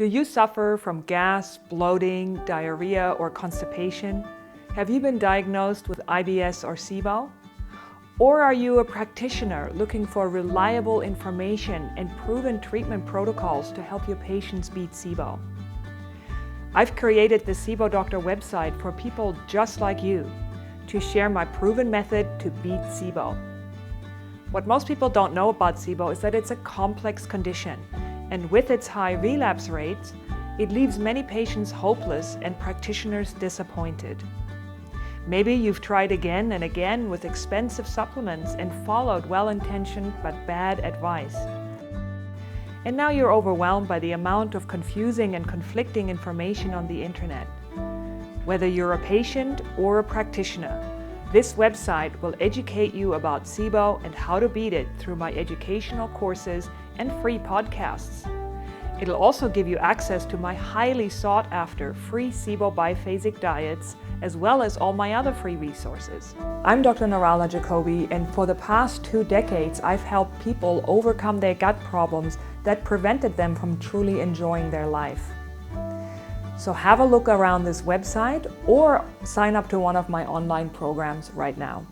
Do you suffer from gas, bloating, diarrhea, or constipation? Have you been diagnosed with IBS or SIBO? Or are you a practitioner looking for reliable information and proven treatment protocols to help your patients beat SIBO? I've created the SIBO Doctor website for people just like you to share my proven method to beat SIBO. What most people don't know about SIBO is that it's a complex condition, and with its high relapse rates, it leaves many patients hopeless and practitioners disappointed. Maybe you've tried again and again with expensive supplements and followed well-intentioned but bad advice. And now you're overwhelmed by the amount of confusing and conflicting information on the internet. Whether you're a patient or a practitioner, this website will educate you about SIBO and how to beat it through my educational courses and free podcasts. It'll also give you access to my highly sought after free SIBO biphasic diets, as well as all my other free resources. I'm Dr. Narala Jacoby, and for the past 2 decades, I've helped people overcome their gut problems that prevented them from truly enjoying their life. So have a look around this website or sign up to one of my online programs right now.